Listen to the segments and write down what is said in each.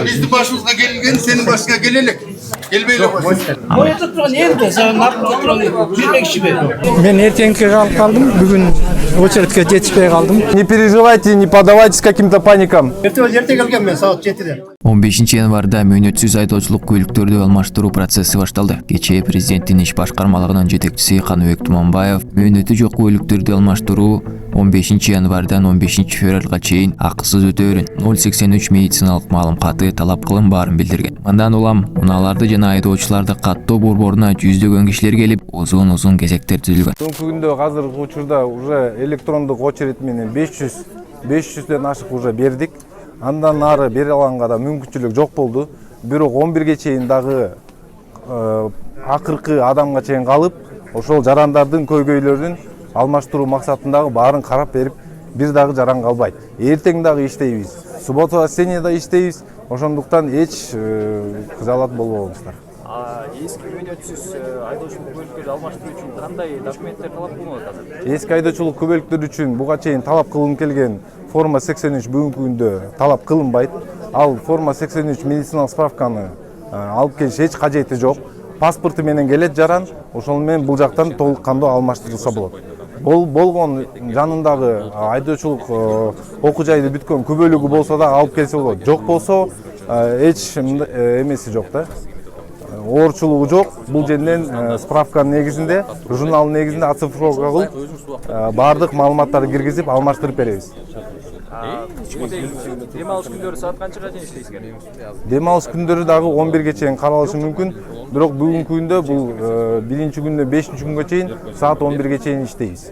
Bizim başımıza gelirken senin başına gelelik. Gelmeyle başına. Boyatып тұрған енді саған артында тұрған жүрмекші бе? Мен эртеңки калып калдым. Бүгүн очередке жетишпей калдым. Не переживайте, не поддавайтесь каким-то паникам. Erте gelgen ben saat 7'de. 15 январда мөөнөтсүз айдоочулук көлүктөрдү алмаштыруу процесси башталды. Кечээ президенттин иш башкармалыгынын жетекчиси Каныбек Туманбаев мөөнөтү жок көлүктөрдү алмаштыруу 15 январдан 15 февралга чейин акысыз өтөөрүн 083 медициналык маалым каты талап кылынбаарын билдирген. Мындан улам унааларды жана айдоочуларды каттоо борборуна жүздөгөн кишилер келип, узун кезектер түзүлгөн. Соңку күндө азыркы учурда уже электрондук очередь менен 500ден ашык уже бердик. Андан ары бере алганга да мүмкүнчүлүк жок болду. Бирок 11ге чейин дагы акыркы адамга чейин калып, ошол жарандардын көйгөйлөрүн алмаштыруу максатындагы баарын карап берип, бир дагы жаран калбайт. Эртең дагы иштейбиз. Суббота воскресеньеда иштейбиз. Ошондуктан эч кызалат болбоңуздар. Эски мөөнөтсүз айдоочулук көлүктөрдү алмаштыруу үчүн кандай документтер талап кылынат азыр? Эски айдоочулук көбөлүктөр үчүн буга чейин талап кылынып келген форма 83 бүгүнкү күндө талап кылынбайт. Ал форма 83 медициналык справканы алып келиш эч кажети жок. Паспорту менен келет жаран, ошол менен бул жактан толук кандуу алмаштырылса болот. Болгон жанындагы айдоочулук окуу жайды бүткөн күбөлүгү болсо да алып келсе болот. Жок болсо эч эмеси жок да. Оорчулугу жок. Бул жерден справканын негизинде, журналдын негизинде оцифровка кылып, баардык маалыматтарды киргизип, алмаштырып беребиз. Дем алыш күндөрү саат канчага чейин иштейсиздер? Дем алыш күндөрү дагы 11ге чейин каралышы мүмкүн. Бирок бүгүнкү күндө бул биринчи күндөн 5-чи күнгө чейин саат 11ге чейин иштейбиз.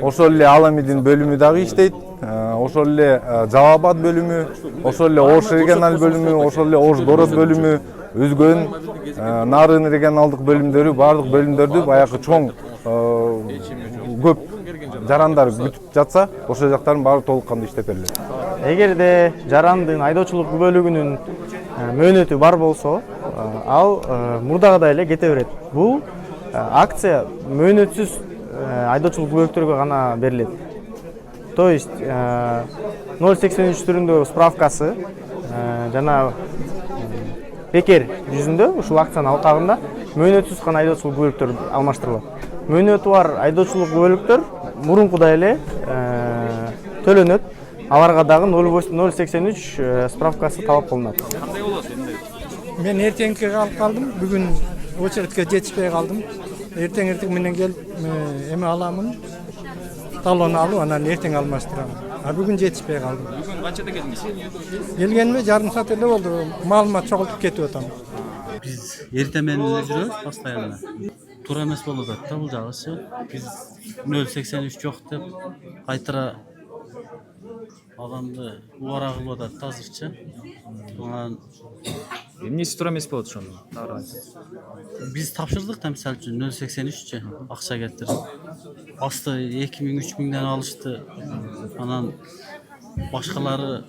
Ошол эле Аламидин бөлүмү дагы иштейт. Ошол эле Жалал-Абад бөлүмү, ошол эле Ош регионал бөлүмү, ошол эле Ош город бөлүмү, Үзгөн, Нарын регионалдык бөлүмдөрү, баардык бөлүмдөрдү баягы чоң көп жарандар күтүп жатса, ошол жактарын баары толук кандуу иштеп берилет. Эгерде жарандын айдоочулук бөлүгүнүн мөөнөтү бар болсо, ал мурдагыдай эле кете берет. Бул акция мөөнөтсүз айдоочулук көлүктөргө гана берилет. То есть 083 түрүндөгү справкасы жана бекер жүзүндө ушул акциянын алкагында мөөнөтсүз гана айдоочулук көлүктөр алмаштырылат. Мөөнөтү бар айдоочулук көлүктөр мурункудай эле төлөнөт. Аларга дагы 083 справкасы талап кылынат. Кандай болот энди? Мен эртеңки калып калдым. Бүгүн очередке жетишпей калдым. Эртең менен келип эме аламын. Талон алып, анан эртең алмаштырам. Бүгүн жетишпей калдым. Бүгүн канчада келдиңиз? Келгениме жарым саат эле болду. Маалымат чогултуп кетип атам. Биз эртең менен эле жүрөбүз постоянно. Туура эмес болуп атат да бул жагысы. Биз 083 жок деп кайтара адамды убара кылып атат азырчы. Анан Эмнеси туура эмес болот ошону? биз тапшырдык да мисалы үчүн 083чи акча кетирип. Асты 2000-3000ден алышты. Анан башкалары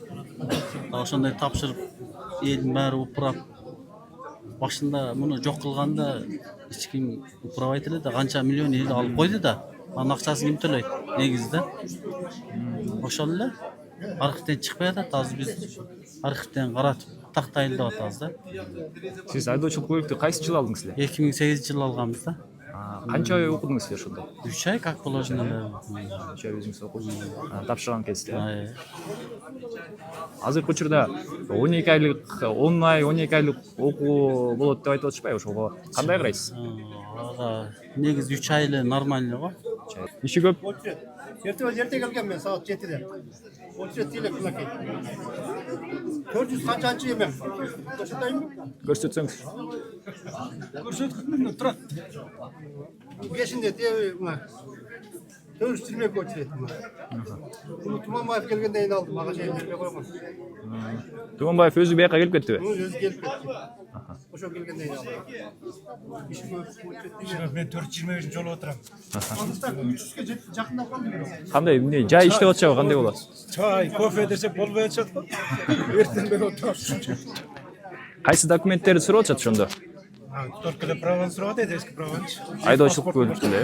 ошондой тапшырып элдин баары упурап башында муну жок кылганда эч ким упурабайт эле да, канча миллион эл алып койду да. Анын акчасын ким төлөйт? Негизи да. Ошол эле архивден чыкпай атат. Азыр биз архивден каратып тактайлы деп атабыз да. Сиз айдоочулук көлүктү кайсы жылы алдыңыз эле? 2008-жылы алганбыз да. Канча ай окудуңуз сиз ошондо? 3 ай как положено эле. 3 ай өзүңүз окудуңуз. Тапшырган кезде. Азыркы учурда 12 айлык, 10 ай, 12 айлык окуу болот деп айтып атышпайбы? Ошого кандай карайсыз? Негизи 3 ай эле нормально го. Иши көп. Erte gelgen ben saat 7'de. Очеред телек мынакей. 400 канчанчы эме? Көрсөтөйүнбү? Көрсөтсөңүз. Көрсөткүнү турат. Бешинде теби мына. 420 очеред мына. Бул Туманбаев келгенден кийин алдым, ага чейин бербей койгон. Туманбаев өзү бияка келип кеттиби? Өзү келип кетти. Ошо келгенден кийин алдым. Иши көп. Мен 425 жолу отурам. 300ге жакындап калдым. Кандай, эмне жай иштеп атышабы, кандай болот? Чай, кофе десек болбой атышат го. Эртең бери отурам. Кайсы документтерди сурап атышат ошондо? Только эле праваны сурап атат, эски праванчы. Айдоочулук көлүктү эле.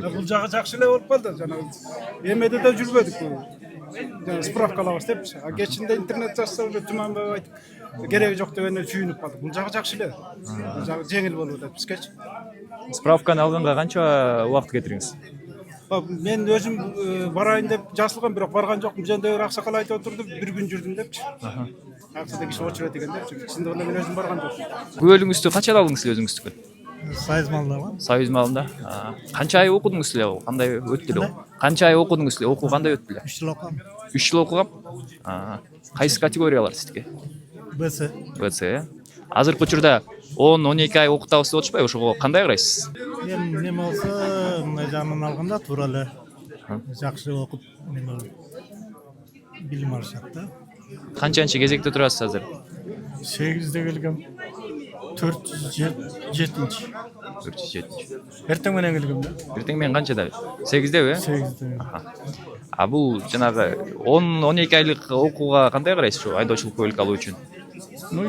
Бул жагы жакшы эле болуп калды, жанагы. Эмеде да жүрбөдүк. справка алабыз депчи. А кечинде интернет жазса эле Туманбаев айтып кереги жок дегенде сүйүнүп калдык. Бул жагы жакшы эле. Бул жагы жеңил болуп атат бизгечи. Справканы алганга канча убакыт кетириңиз? Мен өзүм барайын деп жазылгам, бирок барган жокмун. Жөндөбүр аксакал айтып отурду, бир күн жүрдүм депчи. Аксада киши очурат экен депчи. Чындыгында мен өзүм барган жокмун. Күбөлүңүздү канчада алдыңыз эле өзүңүздүкү? Сайыз малдабы? Союз малында. Канча ай окудуңуз эле? Кандай өттү эле? Канча ай окудуңуз эле? Окуу кандай өттү эле? 3 жыл окугам. 3 жыл окугам. Кайсы категориялар сиздики? БС. БЦ. Азыркы учурда 10-12 ай окутабыз деп атышпайбы? Ошого кандай карайсыз? Мен неме болсо, мына жагынан алганда туура эле. Жакшы окуп, неме билим алышат да. Канчанчы кезекте турасыз азыр? 8-де келгем. 407-нчи. 407. Эртең менен келгем да. Эртең менен канчада? 8деби? 8-де. Бул жанагы 10-12 айлык окууга кандай карайсыз ушу айдоочулук куәлик алуу үчүн? Ну,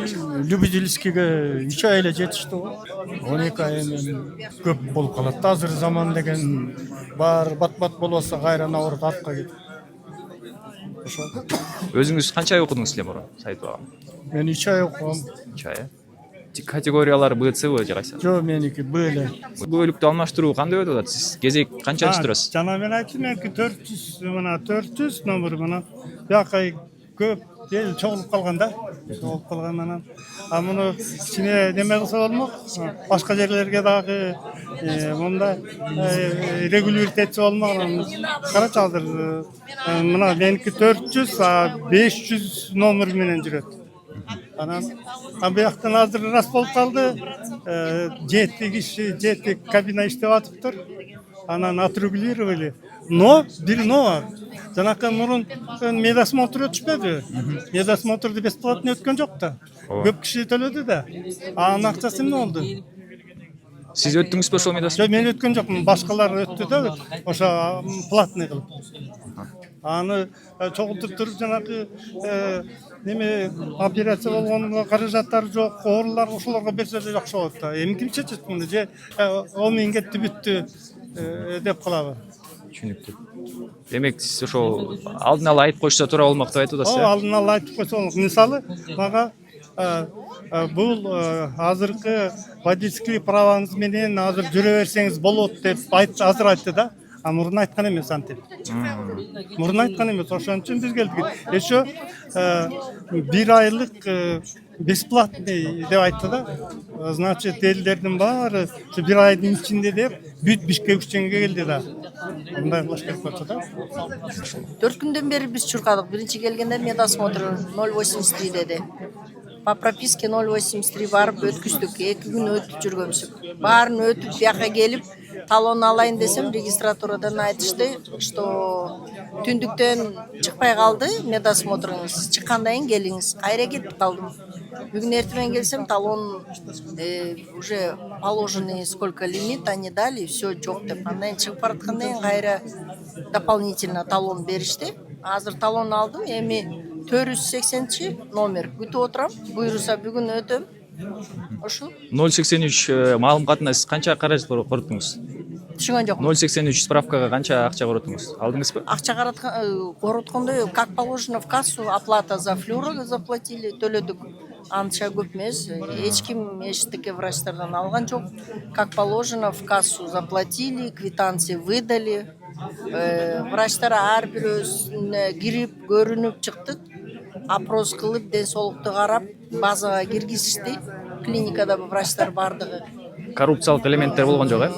любительскийге 3 ай эле жетиштүү го. 12 ай эми көп болуп калат. Азыр заман деген бар бат-бат болбосо кайра наоборот артка кетет. Ошо. Өзүңүз канча ай окудуңуз эле мурун? Сайтова. Мен 3 ай окугам. 3 ай. Категориялар БЦбы же кайсы? Жо, меники Б эле. Бөлүктү алмаштыруу кандай өтүп атат? Сиз кезек канчанчы турасыз? Жана мен айттым, меники 400, мына 400 номер мына. Бияка көп ел чогулуп калган да. Чогулуп калган анан. Муну кичине неме кылса болмок. Башка жерлерге дагы монда регулировать етсе болмок. Карачы азыр мына меники 400, 500 номер менен жүрөт. Анан бияктан азыр рас болуп калды. 7 киши, 7 кабина иштеп атыптыр. Анан отрегулировали. Но бир но жанакы мурун медосмотр өтүшпөдү. Медосмотрду бесплатно өткөн жок да. Көп киши төлөдү да. Анын акчасы эмне болду? Сиз өттүңүзбү ошол медосмотр? Жок, мен өткөн жокмун. Башкалар өттү да. Ошо платный кылып. Аны чогултуп туруп жанакы неме операция болгонго каражаттары жок, оорулар ошолорго берсе эле жакшы болот да. Эми ким чечет муну? Же ол менен кетти бүттү деп калабы. Түшүнүктүү. Демек сиз ошо алдын ала айтып койсо туура болмок деп айтып атасыз. Алдын ала айтып койсо болмок. Мисалы, мага бул азыркы водительский праваңыз менен азыр жүрө берсеңиз болот деп азыр айтты да. Мурун айткан эмес антип. Мурун айткан эмес. Ошон үчүн биз келдик. Еще 1 айлык бесплатный деп айтты да. Значит, элдердин баары 1 айдын ичинде деп бүт Бишкекченге келди да. Мындай кылыш керек болчу да. 4 күндөн бери биз чуркадык. Биринчи келгенде медосмотр 083 деди. По прописке 083 барып өткүздүк. 2 күн өтүп жүргөнбүз. Баарын өтүп бияка келип талон алайын десем, регистратурадан айтышты, что түндүктөн чыкпай калды медосмотрыңыз. Чыккандан кийин келиңиз. Кайра кетип калдым. Бүгүн эртең келсем, талон уже положенный сколько лимит они дали, все жок деп. Андан чыгып бараткандан кийин кайра дополнительно талон беришти. Азыр талон алдым, эми 480 номер күтүп отурам. Буйруса бүгүн өтөм. Ошо 083 маалым катына сиз канча каражат короттуңуз? Түшүнгөн жокмун. 083 справкага канча акча короттуңуз? Алдыңызбы? Акча короткондо, как положено в кассу, оплата за флюорог заплатили, төлөдүк. Анча көп эмес. Эч ким эчтеке врачтардан алган жок. Как положено в кассу заплатили, квитанции выдали. Врачтар ар бир өзүнө кирип, көрүнүп чыктык. Опрос кылып, ден соолукту карап, базага киргизишти. Клиникада врачтар бардыгы. Коррупциялык элементтер болгон жок,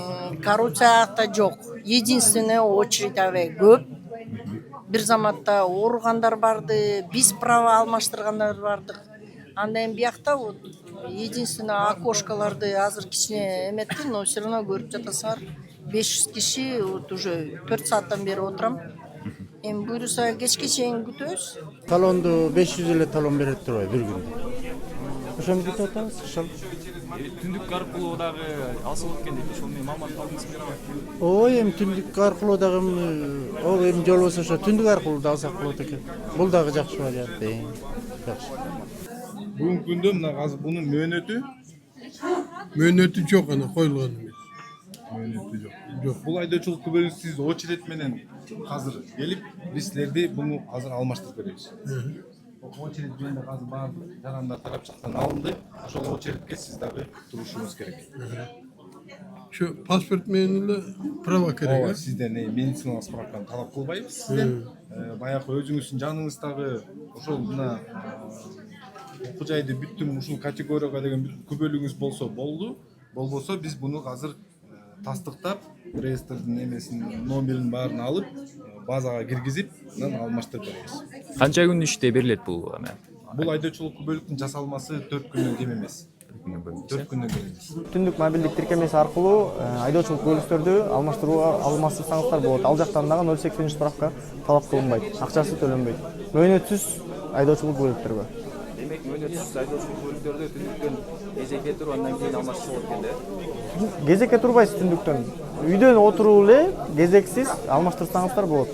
Коррупцияда жок. Единственное очередь көп. Бир заматта ооругандар барды, биз права алмаштыргандар бардык. Андан биякта вот единственное окошкаларды азыр кичине эметти, но все равно көрүп жатасыңар. 500 киши вот уже 4 сааттан бери отурам. Эми буйруса кечке чейин күтөбүз. Талонду 500 эле талон берет турбайбы бир күндө. Ошону күтүп атабыз, ошол. Түндүк аркылуу дагы алсалып экен дейт. Ошол менен маалымат алдыңызбы? Ой, эми түндүк аркылуу дагы эми жол болсо ошо түндүк аркылуу да алсак болот экен. Бул дагы жакшы вариант. Жакшы. Бүгүнкү күндө мына азыр бунун мөөнөтү жок, ана коюлган эмес. мөөнөтү жок. Жок, бул айдоочулук күбөлүк сиз очередь менен азыр келип, биз силерди буну азыр алмаштырып беребиз. Очередь жөнүндө азыр баардык жарандар тарапчылыктан алынды. Ошол очередке сиз дагы турушуңуз керек. Şu pasport menene prava Ооба, керек. сизден медициналык справканы талап кылбайбыз сизден. Баягы өзүңүздүн жаныңыздагы ошол мына окуу жайды бүттүм ушул категорияга деген күбөлүгүңүз болсо болду. Болбосо биз буну азыр тастыктап, реестрдин эмесин номерин баарын алып, базага киргизип, анан алмаштырып беребиз. Канча күн ичинде берилет бул эме? Бул айдоочулук күбөлүктүн жасалмасы 4 күндөн кем эмес. 4 күндөн кем эмес. Түндүк мобилдик тиркемеси аркылуу айдоочулук көлүктөрдү алмаштырууга алмаштырсаңыздар болот. Ал жактан дагы 083 справка талап кылынбайт, акчасы төлөнбөйт. Мөөнөтсүз айдоочулук көлүктөргө. Демек мөөнөтсүз айдоочулук көлүктөрдү түндүктөн кезекке туруп андан кийин алмаштырса болот экен да. Кезекке турбайсыз түндүктөн. Үйдөн отуруп эле кезексиз алмаштырсаңыздар болот.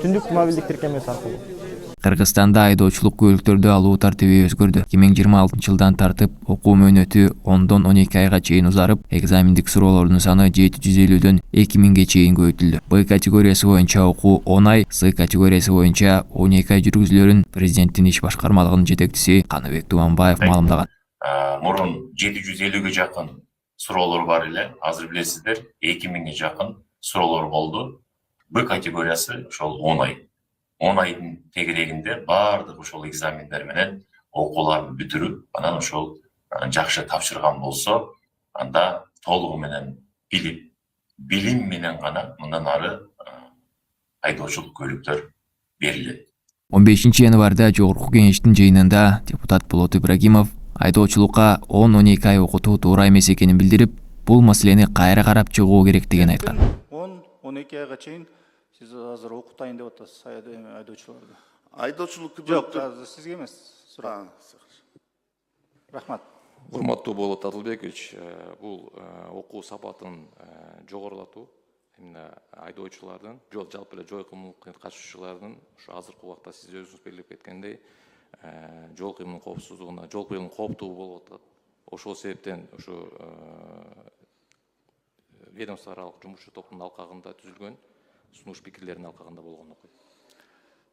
Түндүк мобилдик тиркемеси аркылуу. Кыргызстанда айдоочулук көлүктөрдү алуу тартиби өзгөрдү. 2026 жылдан тартып окуу мөөнөтү 10дон 12 айга чейин узарып, экзамендик суроолордун саны 750дөн 2000ге чейин көбөйтүлдү. Б категориясы боюнча окуу 10 ай, С категориясы боюнча 12 ай жүргүзүлөрүн президенттин иш башкармалыгынын жетекчиси Каныбек Туманбаев маалымдаган. Мурун 750ге жакын суроолор бар эле. Азыр билесиздер 2000ге жакын суроолор болду. Б категориясы ошол 10 ай. 10 айдын тегерегинде баардык ошол экзамендер менен окууларды бүтүрүп, анан ошол жакшы тапшырган болсо, анда толугу менен билип, билим менен гана мындан ары айдоочулук көлүктөр берилет. 15 январда Жогорку кеңештин жыйынында депутат Болот Ибрагимов айдоочулукка 10-12 ай окутуу туура эмес экенин билдирип, бул маселени кайра карап чыгуу керектигин айткан. 10-12 айга чейин сиз азыр окутайын деп атасыз айдоочуларды. Айдоочулук Жок, азыр сизге эмес. Сурак. Рахмат. Урматтуу Болот Адылбекович, бул окуу сапатын жогорулатуу именно айдоочулардын, жалпы эле жол кыймылына катышуучулардын ушу азыркы убакта сиз өзүңүз белгилеп кеткендей, жол кыймылынын коопсуздугуна, жол кыймылы кооптуу болуп атат. Ошол себептен ушу ведомство аралык жумушчу топтун алкагында түзүлгөн сунуш пикирлердин алкагында болгон окуй.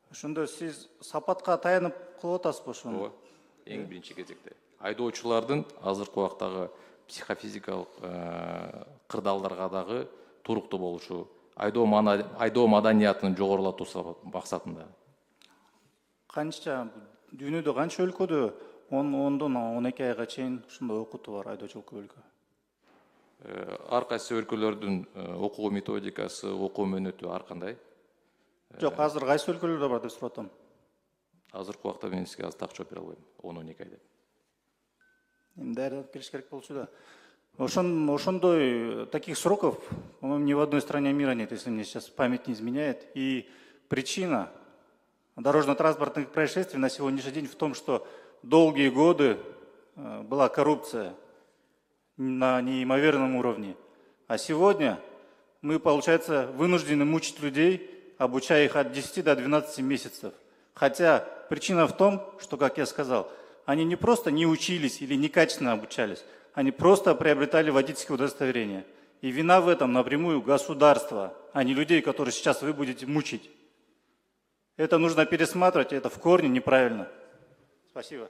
Ошондо сиз сапатка таянып кылып атасызбы ошону? Ооба, эң биринчи кезекте. Айдоочулардын азыркы убактагы психофизикалык кырдаалдарга дагы туруктуу болушу, айдоо маданиятын жогорулатуу максатында. Канча дүйнөдө канча өлкөдө 10дон 12 айга чейин ушундай окутуу бар айдоочулук көлүккө? Ар кайсы өлкөлөрдүн окуу методикасы, окуу мөөнөтү ар кандай. Жок, азыр кайсы өлкөлөрдө бар деп сурап атам. Азыркы убакта мен сизге азыр так жооп бере албайм. 10-12 ай деп. Эми даярдап келиш керек болчу да. Ошондой таких сроков, по-моему, ни в одной стране мира нет, если мне сейчас память не изменяет. И причина дорожно-транспортных происшествий на сегодняшний день в том, что долгие годы была коррупция на неимоверном уровне. А сегодня мы, получается, вынуждены мучить людей, обучая их от 10 до 12 месяцев. Хотя причина в том, что, как я сказал, они не просто не учились или некачественно обучались, они просто приобретали водительское удостоверение. И вина в этом напрямую государства, а не людей, которые сейчас вы будете мучить. Это нужно пересматривать, это в корне неправильно. Спасибо.